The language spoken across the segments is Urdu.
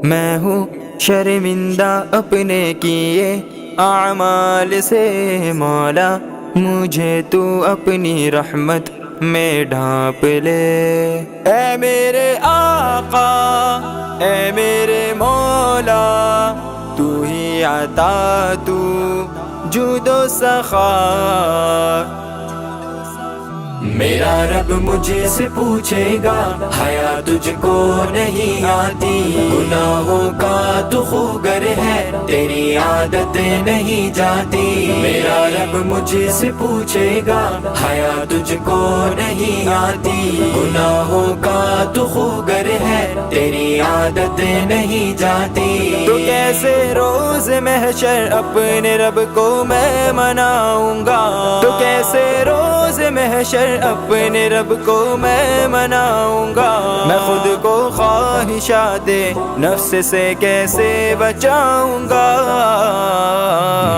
میں ہوں شرمندہ اپنے کیے اعمال سے مولا، مجھے تو اپنی رحمت میں ڈھانپ لے۔ اے میرے آقا، اے میرے مولا، تو ہی عطا، تو جود و سخا۔ میرا رب مجھ سے پوچھے گا، حیا تجھ کو نہیں آتی، گناہوں کا تو خوگر ہے، تیری عادت نہیں جاتی۔ میرا رب مجھ سے پوچھے گا، حیا تجھ کو نہیں آتی، گناہوں کا تو خوگر ہے، تیری عادت نہیں جاتی۔ تو کیسے روز محشر اپنے رب کو میں مناؤں گا، تو کیسے روز محشر اپنے رب کو میں مناؤں گا، میں خود کو خواہشات نفس سے کیسے بچاؤں گا۔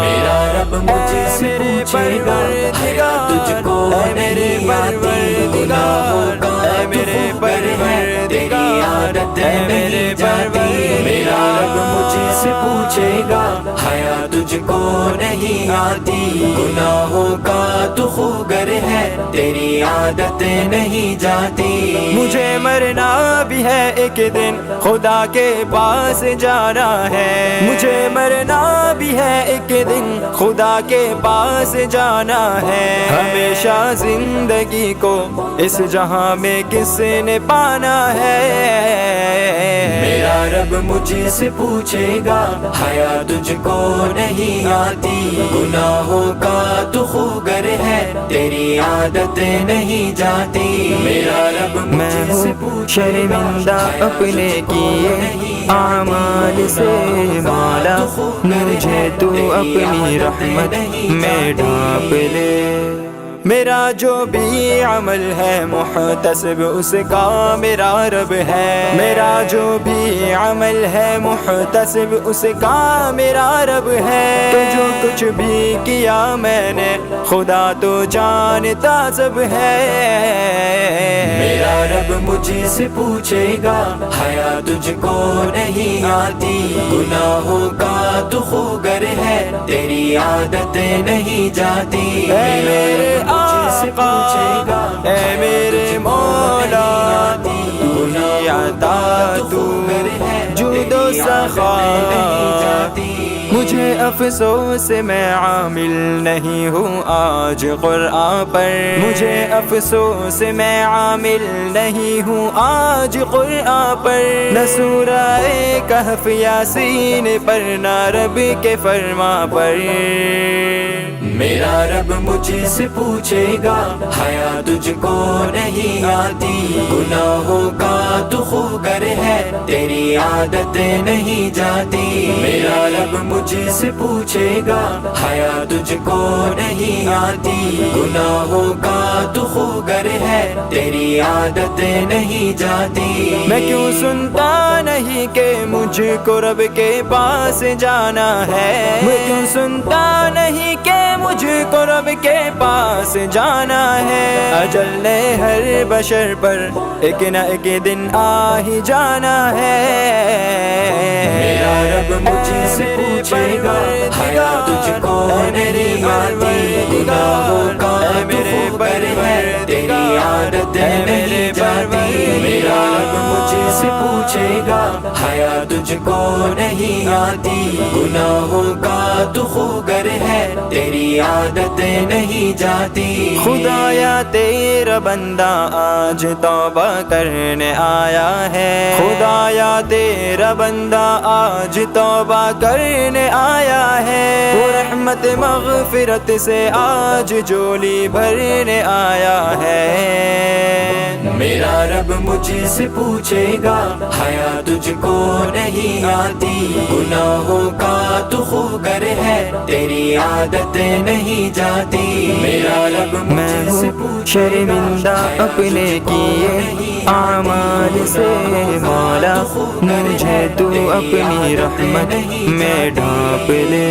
میرا رب مجھ سے پوچھے گا، حیا تجھ کو نہیں آتی، گناہوں کا تو خوگر ہے، تیری عادت نہیں جاتی۔ میرا رب مجھ سے پوچھے گا، حیا تجھ کو نہیں آتی، گناہوں کا تو خوگر ہے، تیری عادت نہیں جاتی۔ مجھے مرنا بھی ہے ایک دن، خدا کے پاس جانا ہے، مجھے مرنا بھی ہے ایک دن، خدا کے پاس جانا ہے۔ ہمیشہ زندگی کو اس جہاں میں کس نے پانا ہے۔ میرا رب مجھ سے پوچھے گا، حیا تجھ کو نہیں آتی، گناہوں کا تو خوگر ہے، تیری عادت نہیں جاتی۔ میرا رب میں مجھ سے ہوں پوچھے گا، شرمندہ اپنے کیے اعمال سے مولا، مجھے تو اپنی رحمت میں ڈھانپ لے۔ میرا جو بھی عمل ہے محتسب اس کا میرا رب ہے، میرا جو بھی عمل ہے محتسب اس کا میرا رب ہے۔ تو جو کچھ بھی کیا میں نے خدا تو جانتا سب ہے۔ میرا رب مجھ سے پوچھے گا، حیا تجھ کو نہیں آتی، گناہوں کا تو خوگر ہے، تیری عادت نہیں جاتی۔ میرے سے پوچھے گا، اے میرے مولا، تو ہی عطا، تو جود و سخا۔ مجھے افسوس میں عامل نہیں ہوں آج قرآن پر، مجھے افسوس میں عامل نہیں ہوں آج قرآن پر، نہ سورہ کہف یاسین پر، نہ رب کے فرما پر۔ میرا رب مجھ سے پوچھے گا، حیا تجھ کو نہیں آتی، گناہوں کا تو خوگر ہے، تیری عادت نہیں جاتی۔ میرا رب مجھ سے پوچھے گا، حیا تجھ کو نہیں آتی، گناہوں کا تو خوگر ہے، تیری عادت نہیں جاتی۔ میں کیوں سنتا نہیں کہ مجھ کو رب کے پاس جانا ہے، میں کیوں سنتا نہیں کہ مجھ کو رب کے پاس جانا ہے۔ اجل نے ہر بشر پر ایک نہ ایک دن آ ہی جانا ہے۔ میرا رب مجھ سے پوچھے گا، حیا تجھ کو نہیں آتی، گناہوں کا تو خوگر ہے، تیری عادت نہیں جاتی۔ میرا رب مجھ سے پوچھے گا، حیا تجھ کو نہیں آتی، گناہوں کا تو خوگر ہے، تیری عادت نہیں جاتی۔ خدایا تیرا بندہ آج توبہ کرنے آیا ہے، خدایا تیرا بندہ آج توبہ کرنے آیا ہے، وہ رحمت مغفرت سے آج جولی بھرنے آیا ہے۔ میرا رب مجھ سے پوچھے گا، حیا تجھ کو نہیں آتی، گناہوں کا تو خوگر ہے، تیری عادت نہیں جاتی۔ میرا رب میں مجھ سے ہوں شرمندہ اپنے کیے اعمال سے مولا، مجھے تو اپنی رحمت میں ڈھانپ لے۔